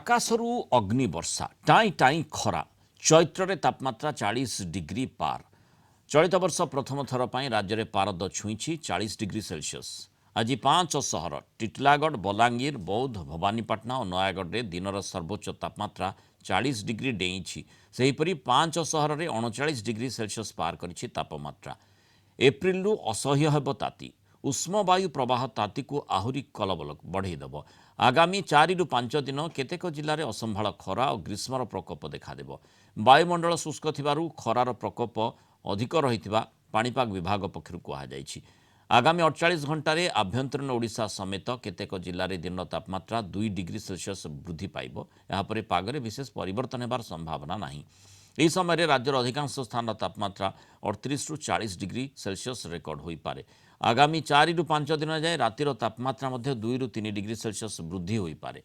आकाशरू Agnivarsha tie tie खरा Chaitra तापमात्रा 40 degree पार। चलित वर्ष प्रथम थर पर राज्य में पारद छुई 40 डिग्री सेल्सियस। आज 5 सहर टिटलागढ़, बलांगीर, बौद्ध, भवानीपाटना और नयागढ़ में दिनर सर्वोच्च तापमात्रा 40 डिग्री डेईछि। सेहीपरि 5 सहर में 39 डिग्री सेल्सियस पार करिछि तापमात्रा। एप्रिल असह्य हेब ताती। उष्म वायु प्रवाह ताती को आहुरी कलबल बढ़ईदेव। आगामी 4 रु 5 दिन केतेक जिले में असंभाल खरा और ग्रीष्मर प्रकोप देखादेव। वायुमंडल शुष्क थिबारु खरार प्रकोप अधिक रहिथिबा पाणीपाग विभाग पक्षरु कुहाଯାଇଛି। आगामी 48 घंटे आभ्यंतरीण ओडिशा समेत केतेक जिले में दिन तापमात्रा 2 डिग्री सेल्सियस वृद्धि पाइब। यापर पागरे विशेष परिवर्तन होबार संभावना नाही। ଏହି ସମୟରେ ରାଜ୍ୟର ଅଧିକାଂଶ ସ୍ଥାନର ତାପମାତ୍ରା 38 ରୁ 40 ଡିଗ୍ରୀ ସେଲ୍ସିୟସ୍ ରେକର୍ଡ ହୋଇପାରେ। ଆଗାମୀ 4 ରୁ 5 ଦିନ ଯାଏ ରାତିର ତାପମାତ୍ରା ମଧ୍ୟ 2 ରୁ 3 ଡିଗ୍ରୀ ସେଲ୍ସିୟସ୍ ବୃଦ୍ଧି ହୋଇପାରେ।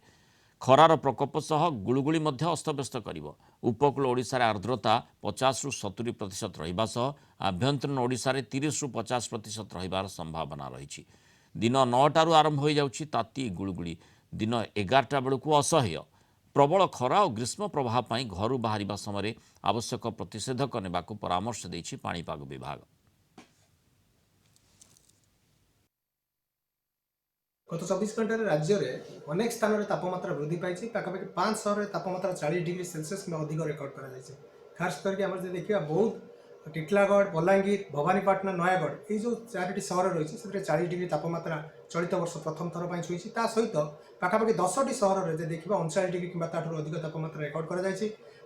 ଖରାର ପ୍ରକୋପ ସହ ଗୁଳୁଗୁଳି ମଧ୍ୟ ଅସ୍ତବ୍ୟସ୍ତ କରିବ। ଉପକୂଳ ଓଡ଼ିଶାରେ ଆର୍ଦ୍ରତା 50 ରୁ 70% ରହିବା ସହ ଆଭ୍ୟନ୍ତରୀଣ ଓଡ଼ିଶାରେ 30 ରୁ 50% ରହିବାର ସମ୍ଭାବନା ରହିଛି। ଦିନ 9ଟାରୁ ଆରମ୍ଭ ହୋଇଯାଉଛି ତାତି ଗୁଳୁଗୁଳି। ଦିନ 11ଟା ବେଳକୁ ଅସହ୍ୟ प्रबल खरा और ग्रीष्म प्रवाह पर घर बाहर समय आवश्यक प्रतिषेधक नेबाकू परामर्श देछि पाणीपाग विभाग। गत 24 घंटे राज्य में अनेक स्थान में तापमात्रा वृद्धि पाई। पाखापाखि 5 सहर में तापमात्रा 40 डिग्री सेल्सियस अधिक रेकर्ड कर खास करके आम देखा बौद्ध, टिटलागढ़, बलांगीर, भवानीपाटना, नयागढ़ ये जो 4टी सहर रही है 40 डिग्री तापमात्रा चलित वर्ष प्रथम थर पर छुई। ता सहित पाखापाखि 10टी सहर में देखा 39 डिग्री कि अधिक तापमात्रा रेकर्ड कर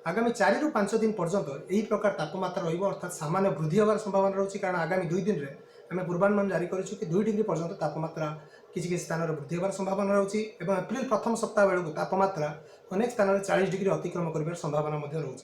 आगामी 4 ରୁ 5 दिन पर्यंत यही प्रकार तापमात्रा रर्थात सामान्य वृद्धि होवार संभावना रही। कारण आगामी 2 दिन में आम पूर्वानुमान जारी करूँ कि 2 डिग्री पर्यंत तापमात्रा किसी स्थान में वृद्धि होवार संभावना रही। एप्रिल प्रथम सप्ताह बेलू तापमात्रा अनेक स्थान में 40 डिग्री अतिक्रम कर संभावना रही।